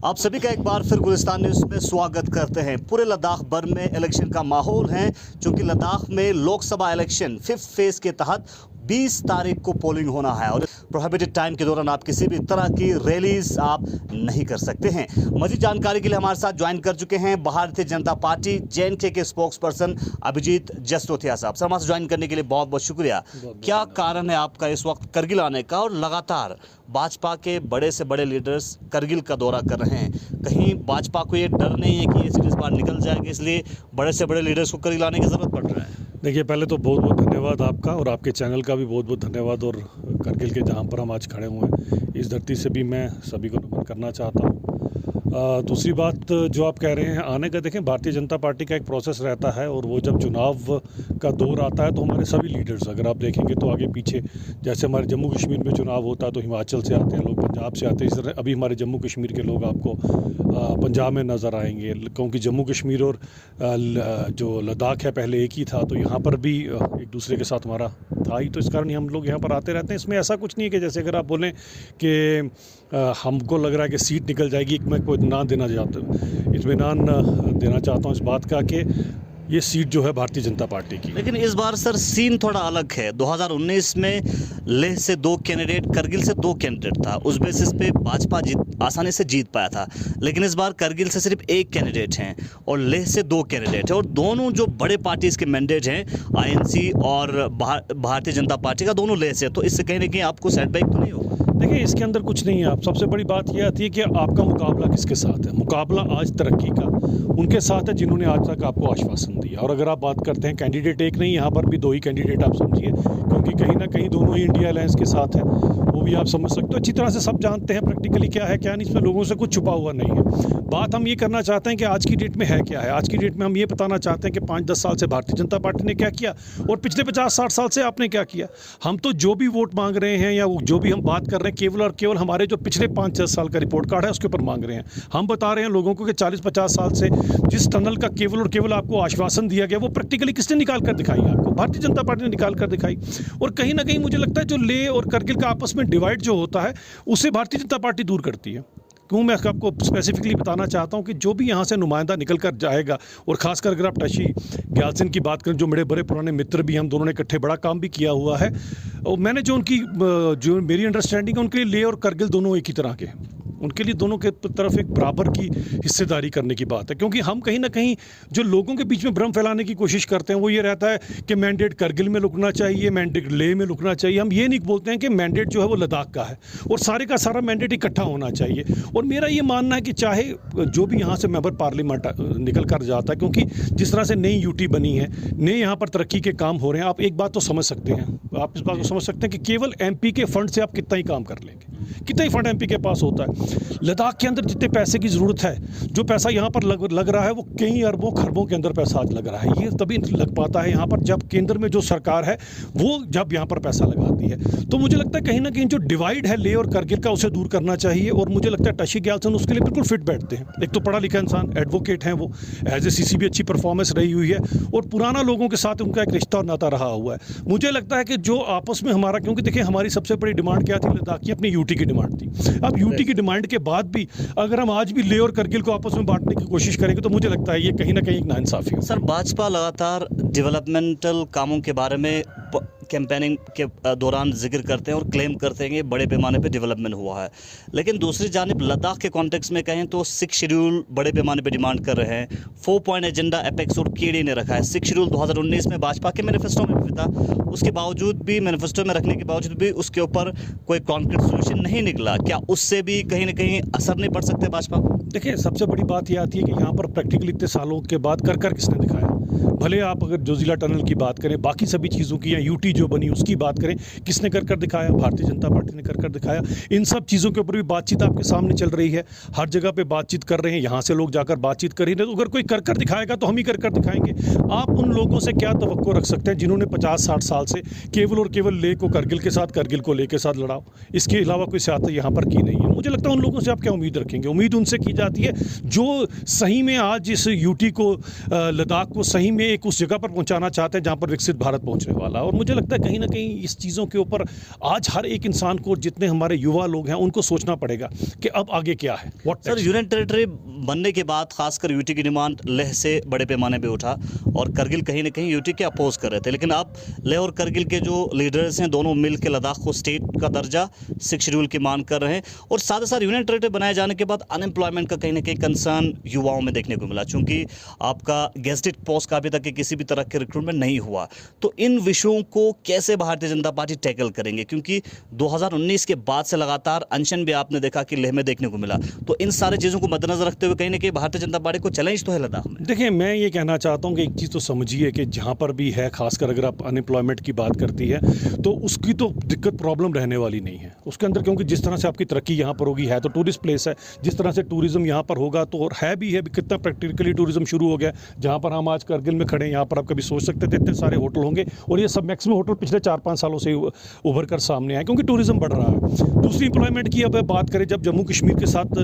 आप सभी का एक बार फिर गुलिस्तान न्यूज़ में स्वागत करते हैं। पूरे लद्दाख भर में इलेक्शन का माहौल है, क्योंकि लद्दाख में लोकसभा इलेक्शन 5th फेज के तहत 20 तारीख को पोलिंग होना है और प्रोहिबिटेड टाइम के दौरान आप किसी भी तरह की रैलीज आप नहीं कर सकते हैं। मजीद जानकारी के लिए हमारे साथ ज्वाइन कर चुके हैं भारतीय जनता पार्टी JNK के स्पोक्स पर्सन अभिजीत जसरोटिया साहब। सर, हमारे ज्वाइन करने के लिए बहुत बहुत शुक्रिया। क्या कारण है आपका इस वक्त करगिल आने का, और लगातार भाजपा के बड़े से बड़े लीडर्स करगिल का दौरा कर रहे हैं? कहीं भाजपा को ये डर नहीं है कि ये सीट इस बार निकल जाएगी, इसलिए बड़े से बड़े लीडर्स को करगिल आने की जरूरत पड़ रहा है? देखिए, पहले तो बहुत बहुत धन्यवाद आपका और आपके चैनल का भी बहुत बहुत धन्यवाद। और करगिल के जहाँ पर हम आज खड़े हुए हैं, इस धरती से भी मैं सभी को नमन करना चाहता हूँ। दूसरी बात जो आप कह रहे हैं आने का, देखें, भारतीय जनता पार्टी का एक प्रोसेस रहता है और वो जब चुनाव का दौर आता है तो हमारे सभी लीडर्स, अगर आप देखेंगे तो आगे पीछे, जैसे हमारे जम्मू कश्मीर में चुनाव होता है तो हिमाचल से आते हैं लोग, पंजाब से आते हैं। इस तरह अभी हमारे जम्मू कश्मीर के लोग आपको पंजाब में नज़र आएंगे, क्योंकि जम्मू कश्मीर और जो लद्दाख है पहले एक ही था, तो यहाँ पर भी एक दूसरे के साथ हमारा था ही, तो इस कारण ही हम लोग यहाँ पर आते रहते हैं। इसमें ऐसा कुछ नहीं है कि जैसे अगर आप बोलें कि हमको लग रहा है कि सीट निकल जाएगी, मैं कोई इत्मीनान देना चाहता हूँ इस बात का कि ये सीट जो है भारतीय जनता पार्टी की। लेकिन इस बार सर सीन थोड़ा अलग है। 2019 में लेह से 2 कैंडिडेट, करगिल से 2 कैंडिडेट था, उस बेसिस पे भाजपा आसानी से जीत पाया था। लेकिन इस बार करगिल से सिर्फ 1 कैंडिडेट हैं और लेह से 2 कैंडिडेट हैं, और दोनों जो बड़े पार्टीज के मैंडेट हैं, INC और भारतीय जनता पार्टी का, दोनों लेह से, तो इससे कहीं ना कहीं आपको सेटबैक तो नहीं होगा? देखिए, इसके अंदर कुछ नहीं है। आप सबसे बड़ी बात यह आती है कि आपका मुकाबला किसके साथ है। मुकाबला आज तरक्की का उनके साथ है जिन्होंने आज तक आपको आश्वासन दिया। और अगर आप बात करते हैं कैंडिडेट एक नहीं, यहाँ पर भी 2 ही कैंडिडेट आप समझिए, क्योंकि कहीं ना कहीं दोनों ही इंडिया अलायंस के साथ है, वो भी आप समझ सकते हो। अच्छी तरह से सब जानते हैं प्रैक्टिकली क्या है क्या नहीं, इसमें लोगों से कुछ छुपा हुआ नहीं है। बात हम ये करना चाहते हैं कि आज की डेट में है क्या है। आज की डेट में हम ये बताना चाहते हैं कि 5-10 साल से भारतीय जनता पार्टी ने क्या किया और पिछले 50-60 साल से आपने क्या किया। हम तो जो भी वोट मांग रहे हैं या जो भी हम बात कर रहे हैं, केवल और केवल हमारे जो पिछले 5-6 साल का रिपोर्ट कार्ड है उसके ऊपर मांग रहे हैं। हम बता रहे हैं लोगों को कि 40-50 साल से जिस टनल का केवल और केवल आपको आश्वासन दिया गया, वो प्रैक्टिकली किसने निकाल कर दिखाई आपको? भारतीय जनता पार्टी ने निकाल कर दिखाई। और कहीं ना कहीं मुझे लगता है जो लेह और करगिल का आपस में डिवाइड जो होता है, उसे भारतीय जनता पार्टी दूर करती है। क्यों, मैं आपको स्पेसिफिकली बताना चाहता हूं कि जो भी यहां से नुमाइंदा निकल कर जाएगा, और ख़ासकर अगर आप टशी ग्यालसन की बात करें, जो मेरे बड़े पुराने मित्र भी, हम दोनों ने इकट्ठे बड़ा काम भी किया हुआ है, और मैंने जो मेरी अंडरस्टैंडिंग है, उनके लिए लेह और करगिल दोनों एक ही तरह के हैं। उनके लिए दोनों के तरफ एक बराबर की हिस्सेदारी करने की बात है। क्योंकि हम कहीं ना कहीं जो लोगों के बीच में भ्रम फैलाने की कोशिश करते हैं वो ये रहता है कि मैंडेट करगिल में रुकना चाहिए, मैंडेट लेह में रुकना चाहिए। हम ये नहीं बोलते हैं कि मैंडेट जो है वो लद्दाख का है और सारे का सारा मैंडेट इकट्ठा होना चाहिए। और मेरा ये मानना है कि चाहे जो भी यहाँ से मेंबर पार्लियामेंट निकल कर जाता है, क्योंकि जिस तरह से नई UT बनी है, नए यहाँ पर तरक्की के काम हो रहे हैं, आप एक बात तो समझ सकते हैं, आप इस बात को समझ सकते हैं कि केवल MP के फंड से आप कितना ही काम कर लेंगे, कितना ही फंड MP के पास होता है। लद्दाख के अंदर जितने पैसे की ज़रूरत है, जो पैसा यहाँ पर लग रहा है, वो कई अरबों खरबों के अंदर पैसा आज लग रहा है। ये तभी लग पाता है यहाँ पर जब केंद्र में जो सरकार है वो जब यहाँ पर पैसा लगाती है। तो मुझे लगता है कहीं ना कहीं जो डिवाइड है लेह और करगिल का, उसे दूर करना चाहिए। और मुझे लगता है टशी ग्यालसन उसके लिए बिल्कुल फिट बैठते हैं। एक तो पढ़ा लिखा इंसान, एडवोकेट हैं वो, एज ए CC भी अच्छी परफॉर्मेंस रही हुई है, और पुराना लोगों के साथ उनका एक रिश्ता और नाता रहा हुआ है। मुझे लगता है कि जो आपस में हमारा, क्योंकि देखिए हमारी सबसे बड़ी डिमांड क्या थी लद्दाख की, अपनी UT की डिमांड थी। अब UT की डिमांड के बाद भी अगर हम आज भी लेह और करगिल को आपस में बांटने की कोशिश करेंगे तो मुझे लगता है ये कहीं ना कहीं एक नाइंसाफी है। सर, भाजपा लगातार डेवलपमेंटल कामों के बारे में कैंपेनिंग के दौरान जिक्र करते हैं और क्लेम करते हैं कि बड़े पैमाने पे डेवलपमेंट हुआ है, लेकिन दूसरी जानिब लद्दाख के कॉन्टेक्स्ट में कहें तो 6 शेड्यूल बड़े पैमाने पे डिमांड कर रहे हैं। 4 पॉइंट एजेंडा एपेक्स और KD ने रखा है। 6 शेड्यूल 2019 में भाजपा के मैनिफेस्टो में भी था, उसके बावजूद भी, मैनिफेस्टो में रखने के बावजूद भी उसके ऊपर कोई कॉन्क्रीट सोल्यूशन नहीं निकला। क्या उससे भी कहीं ना कहीं असर नहीं पड़ सकते भाजपा को? देखिए, सबसे बड़ी बात यह आती है कि यहाँ पर प्रैक्टिकली इतने सालों के बाद कर किसने दिखाया। भले आप अगर जोजिला टनल की बात करें, बाकी सभी चीज़ों की, या UT जो बनी उसकी बात करें, किसने कर दिखाया? भारतीय जनता पार्टी ने कर दिखाया। इन सब चीज़ों के ऊपर भी बातचीत आपके सामने चल रही है, हर जगह पे बातचीत कर रहे हैं, यहाँ से लोग जाकर बातचीत कर रहे हैं। तो अगर कोई कर दिखाएगा तो हम ही कर दिखाएंगे। आप उन लोगों से क्या तवक्को रख सकते हैं जिन्होंने 50-60 साल से केवल और केवल लेह को करगिल के साथ, करगिल को लेह के साथ लड़ाओ? इसके अलावा कोई सियासत यहाँ पर की नहीं है। मुझे लगता है उन लोगों से आप क्या उम्मीद रखेंगे? उम्मीद उनसे की जाती है जो सही में आज इस यूटी को, लद्दाख को सही में एक उस जगह पर पहुंचाना चाहते हैं जहां पर विकसित भारत पहुंचने वाला है। और मुझे लगता है कहीं ना कहीं इस चीज़ों के ऊपर आज हर एक इंसान को, जितने हमारे युवा लोग हैं, उनको सोचना पड़ेगा कि अब आगे क्या है। सर, यूनियन टेरिटरी बनने के बाद खासकर यूटी की डिमांड लेह से बड़े पैमाने पे उठा और करगिल कहीं ना कहीं यूटी के अपोज कर रहे थे, लेकिन अब लेह और करगिल के जो लीडर्स हैं दोनों मिल के लद्दाख को स्टेट का दर्जा 6 शेड्यूल की मांग कर रहे हैं। और साथ ही साथ यूनियन टेरिटरी बनाए जाने के बाद अनएम्प्लॉयमेंट का कहीं ना कहीं कंसर्न युवाओं में देखने को मिला, चूंकि आपका गेजेटेड पोस्ट का अभी तक किसी भी तरह के रिक्रूटमेंट नहीं हुआ। तो इन विषयों को कैसे भारतीय जनता पार्टी टैकल करेंगे, क्योंकि 2019 के बाद से लगातार अनशन भी आपने देखा कि लेह में देखने को मिला। तो इन सारी चीज़ों को मद्देनजर रखते हुए कहीं ना कहीं भारतीय जनता पार्टी को चैलेंज तो है लद्दाख में। देखिए, मैं ये कहना चाहता हूँ कि एक चीज़ तो समझिए कि जहाँ पर भी है, खासकर अगर आप अनएम्प्लॉयमेंट की बात करती है तो उसकी तो दिक्कत प्रॉब्लम रहने वाली नहीं है उसके अंदर, क्योंकि जिस तरह से आपकी तरक्की यहाँ पर होगी, है तो टूरिस्ट प्लेस है, जिस तरह से टूरिज्म यहाँ पर होगा तो और है भी कितना प्रैक्टिकली टूरिज्म शुरू हो गया। जहाँ पर हम आज करगिल में खड़े हैं, यहाँ पर आप कभी सोच सकते थे इतने सारे होटल होंगे, और ये सब मैक्सिमम होटल पिछले 4-5 सालों से उभर कर सामने आए, क्योंकि टूरिज्म बढ़ रहा है। दूसरी एम्प्लॉयमेंट की अब बात करें, जब जम्मू कश्मीर के साथ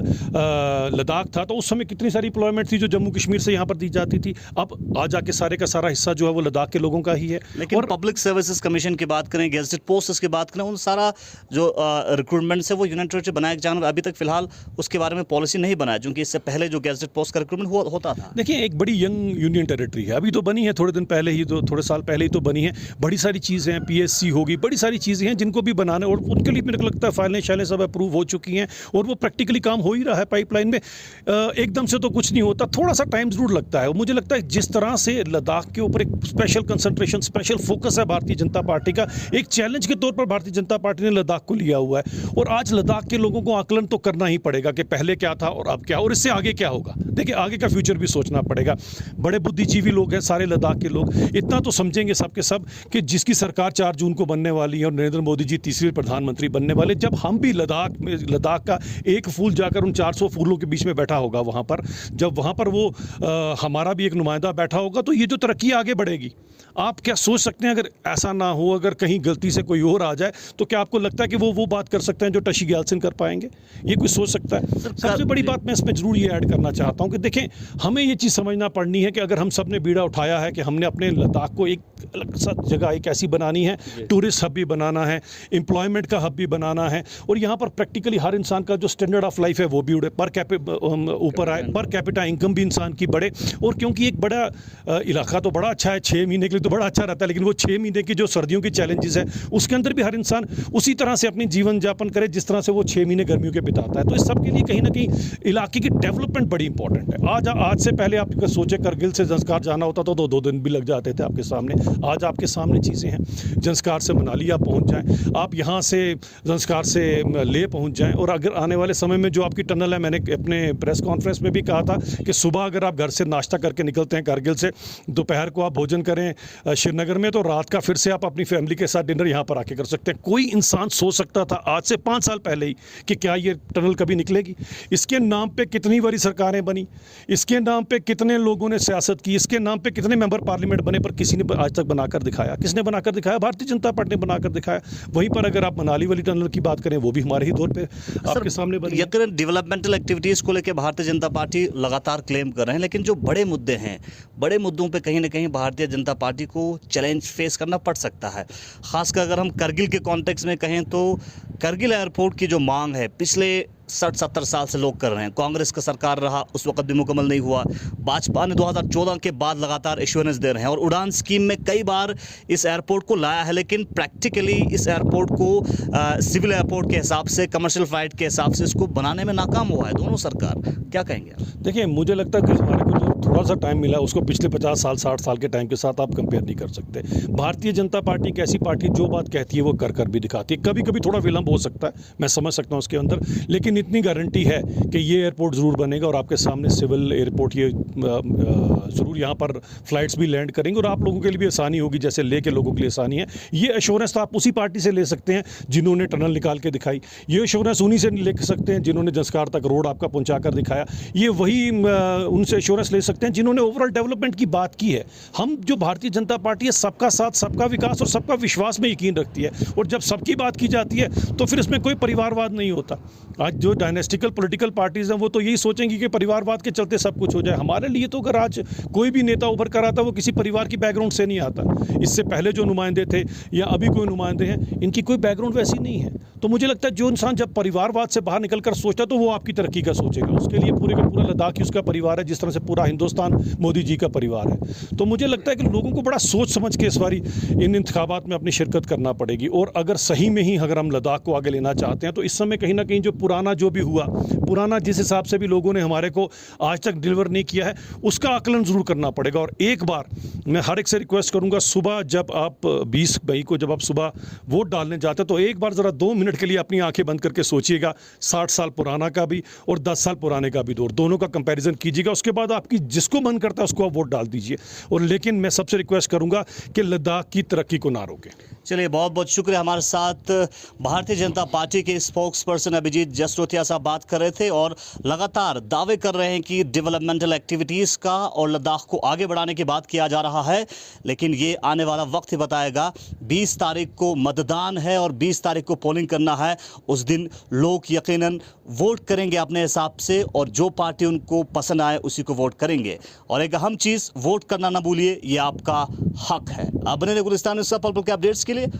लद्दाख था तो उस समय कितनी सारी एम्प्लॉयमेंट थी जो जम्मू कश्मीर से यहाँ पर दी जाती थी। अब आ जाके सारे का सारा हिस्सा जो है वो लद्दाख के लोगों का ही है। लेकिन और पब्लिक सर्विसेज कमीशन की बात करें, गेजेटेड पोस्ट की बात करें, उन सारा जो रिक्रूटमेंट है वो यूनियन टेरिटरी बनाए जाना, अभी तक फिलहाल उसके बारे में पॉलिसी नहीं बनाया, क्योंकि इससे पहले जो गेजेटेड पोस्ट का रिक्रूटमेंट होता था। देखिए, एक बड़ी यंग यूनियन टेरिटरी है, अभी तो बनी है, थोड़े दिन पहले ही, थोड़े साल पहले ही तो बनी है। बड़ी सारी चीज़ें हैं, PSC होगी, बड़ी सारी चीज़ें हैं जिनको भी बनाने, और उनके लिए मेरे को लगता है फाइलें शाइलें सब अप्रूव हो चुकी हैं और वो प्रैक्टिकली काम हो ही रहा है पाइपलाइन में। एकदम से तो कुछ नहीं होता, थोड़ा सा टाइम जरूर लगता है। मुझे लगता है जिस तरह से लद्दाख के ऊपर एक स्पेशल कंसंट्रेशन, स्पेशल फोकस है भारतीय जनता पार्टी का, एक चैलेंज के तौर पर भारतीय जनता पार्टी ने लद्दाख को लिया हुआ है। और आज लद्दाख के लोगों को आकलन तो करना ही पड़ेगा कि पहले क्या था और अब क्या, और इससे आगे क्या होगा। देखिए, आगे का फ्यूचर भी सोचना पड़ेगा। बड़े बुद्धिजीवी लोग हैं सारे लद्दाख के लोग, इतना तो समझेंगे सबके सब कि जिसकी सरकार 4 जून को बनने वाली है और नरेंद्र मोदी जी तीसरे प्रधानमंत्री बनने वाले, जब हम भी लद्दाख का एक फूल जाकर उन 400 फूलों के बीच में बैठा होगा वहाँ पर, जब वहाँ पर वो हमारा भी एक नुमाइंदा बैठा होगा, तो ये जो तरक्की आगे बढ़ेगी। आप क्या सोच सकते हैं अगर ऐसा ना हो, अगर कहीं गलती से कोई और आ जाए, तो क्या आपको लगता है कि वो बात कर सकते हैं जो टशी ग्यालसिन कर पाएंगे? ये कोई सोच सकता है? सबसे बड़ी बात मैं इसमें जरूर ये ऐड करना चाहता हूँ कि देखें, हमें ये चीज़ समझना पड़नी है कि अगर हम सब ने बीड़ा उठाया है कि हमने अपने लद्दाख को एक अलग सा जगह एक ऐसी बनानी है, टूरिस्ट हब भी बनाना है, एम्प्लॉयमेंट का हब भी बनाना है, और यहाँ पर प्रैक्टिकली हर इंसान का जो स्टैंडर्ड ऑफ लाइफ है वो भी ऊपर आए, पर कैपिटा इनकम भी इंसान की बढ़े। और क्योंकि एक बड़ा इलाका तो बड़ा अच्छा है, 6 महीने के लिए तो बड़ा अच्छा रहता है, लेकिन वो 6 महीने की जो सर्दियों की चैलेंजेस है उसके अंदर भी हर इंसान उसी तरह से अपनी जीवन यापन करे जिस तरह से वो 6 महीने गर्मियों के बिताता है। तो इस सब के लिए कहीं ना कहीं इलाके की डेवलपमेंट बड़ी इंपॉर्टेंट है। आज से पहले आप सोचे करगिल से जंस्कार जाना होता तो 2 दिन भी लग जाते थे आपके सामने। आज आपके सामने चीज़ें हैं, जंस्कार से मनाली आप पहुँच जाएँ, आप यहाँ से जंस्कार से ले पहुँच जाएँ। और अगर आने वाले समय में जो आपकी टनल है, मैंने अपने प्रेस कॉन्फ्रेंस में भी कहा था कि सुबह अगर आप घर से नाश्ता करके निकलते हैं करगिल से, दोपहर को आप भोजन करें श्रीनगर में, तो रात का फिर से आप अपनी फैमिली के साथ डिनर यहाँ पर आके कर सकते हैं। कोई इंसान सोच सकता था आज से 5 साल पहले ही कि क्या ये टनल कभी निकलेगी? इसके नाम पे कितनी बड़ी सरकारें बनी, इसके नाम पे कितने लोगों ने सियासत की, इसके नाम पे कितने मेंबर पार्लियामेंट बने, पर किसी ने आज तक बनाकर दिखाया? किसने बनाकर दिखाया? भारतीय जनता पार्टी ने बनाकर दिखाया। वहीं पर अगर आप मनाली वाली टनल की बात करें, वो भी हमारे ही दौर पे आपके सामने बनी। यकीनन डेवलपमेंटल एक्टिविटीज़ को लेकर भारतीय जनता पार्टी लगातार क्लेम कर रहे हैं, लेकिन जो बड़े मुद्दे हैं, बड़े मुद्दों पे कहीं ना कहीं भारतीय जनता पार्टी को चैलेंज फेस करना पड़ सकता है। खासकर अगर हम करगिल के कॉन्टेक्स्ट में कहें तो करगिल एयरपोर्ट की जो मांग है पिछले 60-70 साल से लोग कर रहे हैं। कांग्रेस का सरकार रहा, उस वक्त भी मुकम्मल नहीं हुआ। भाजपा ने 2014 के बाद लगातार एश्योरेंस दे रहे हैं और उड़ान स्कीम में कई बार इस एयरपोर्ट को लाया है, लेकिन प्रैक्टिकली इस एयरपोर्ट को सिविल एयरपोर्ट के हिसाब से, कमर्शियल फ्लाइट के हिसाब से इसको बनाने में नाकाम हुआ है दोनों सरकार। क्या कहेंगे आप? देखिए, मुझे लगता है कि हमारे को जो थोड़ा सा टाइम मिला उसको पिछले 50 साल 60 साल के टाइम के साथ आप कंपेयर नहीं कर सकते। भारतीय जनता पार्टी एक ऐसी पार्टी जो बात कहती है वो कर भी दिखाती है। कभी कभी थोड़ा विलंब हो सकता है, मैं समझ सकता हूँ उसके अंदर, लेकिन इतनी गारंटी है कि ये एयरपोर्ट ज़रूर बनेगा और आपके सामने सिविल एयरपोर्ट ये ज़रूर यहाँ पर फ्लाइट्स भी लैंड करेंगे और आप लोगों के लिए भी आसानी होगी, जैसे ले के लोगों के लिए आसानी है। ये एश्योरेंस तो आप उसी पार्टी से ले सकते हैं जिन्होंने टनल निकाल के दिखाई, ये एश्योरेंस उन्हीं से ले सकते हैं जिन्होंने जंस्कार तक रोड आपका पहुँचा कर दिखाया, ये वही उनसे एश्योरेंस ले सकते हैं जिन्होंने ओवरऑल डेवलपमेंट की बात की है। हम जो भारतीय जनता पार्टी है सबका साथ, सबका विकास और सबका विश्वास में यकीन रखती है, और जब सबकी बात की जाती है तो फिर इसमें कोई परिवारवाद नहीं होता। आज जो डायनेस्टिकल पॉलिटिकल पार्टीज हैं वो तो यही सोचेंगी कि परिवारवाद के चलते सब कुछ हो जाए। हमारे लिए तो अगर आज कोई भी नेता उभर कर आता वो किसी परिवार की बैकग्राउंड से नहीं आता। इससे पहले जो नुमाइंदे थे या अभी कोई नुमाइंदे हैं, इनकी कोई बैकग्राउंड वैसी नहीं है। तो मुझे लगता है जो इंसान जब परिवारवाद से बाहर निकल कर सोचता तो वो आपकी तरक्की का सोचेगा। उसके लिए पूरे का पूरा लद्दाख ही उसका परिवार है, जिस तरह से पूरा हिंदुस्तान मोदी जी का परिवार है। तो मुझे लगता है कि लोगों को बड़ा सोच समझ के इस बारी इन इंतखाबात में अपनी शिरकत करना पड़ेगी। और अगर सही में ही अगर हम लद्दाख को आगे लेना चाहते हैं तो इस समय कहीं ना कहीं जो पुराना जो भी हुआ, पुराना जिस हिसाब से भी लोगों ने हमारे को आज तक डिलीवर नहीं किया है, उसका आकलन ज़रूर करना पड़ेगा। और एक बार मैं हर एक से रिक्वेस्ट करूंगा, सुबह जब आप 20 मई को जब आप सुबह वोट डालने जाते हैं तो एक बार ज़रा 2 मिनट के लिए अपनी आंखें बंद करके सोचिएगा 60 साल पुराना का भी और 10 साल पुराने का भी दौर, दोनों का कंपैरिजन कीजिएगा। उसके बाद आपकी जिसको मन करता है उसको आप वोट डाल दीजिए। और लेकिन मैं सबसे रिक्वेस्ट करूंगा कि लद्दाख की तरक्की को ना रोकें। चलिए, बहुत बहुत शुक्रिया। हमारे साथ भारतीय जनता पार्टी के स्पोक्स पर्सन अभिजीत जसरोटिया साहब बात कर रहे थे और लगातार दावे कर रहे हैं कि डेवलपमेंटल एक्टिविटीज़ का और लद्दाख को आगे बढ़ाने की बात किया जा रहा है। लेकिन ये आने वाला वक्त ही बताएगा। 20 तारीख को मतदान है और 20 तारीख को पोलिंग करना है। उस दिन लोग यकीनन वोट करेंगे अपने हिसाब से और जो पार्टी उनको पसंद आए उसी को वोट करेंगे। और एक अहम चीज़, वोट करना ना भूलिए, ये आपका हक है। अब बने रहिए गुलिस्तान न्यूज़ के अपडेट्स के लिए।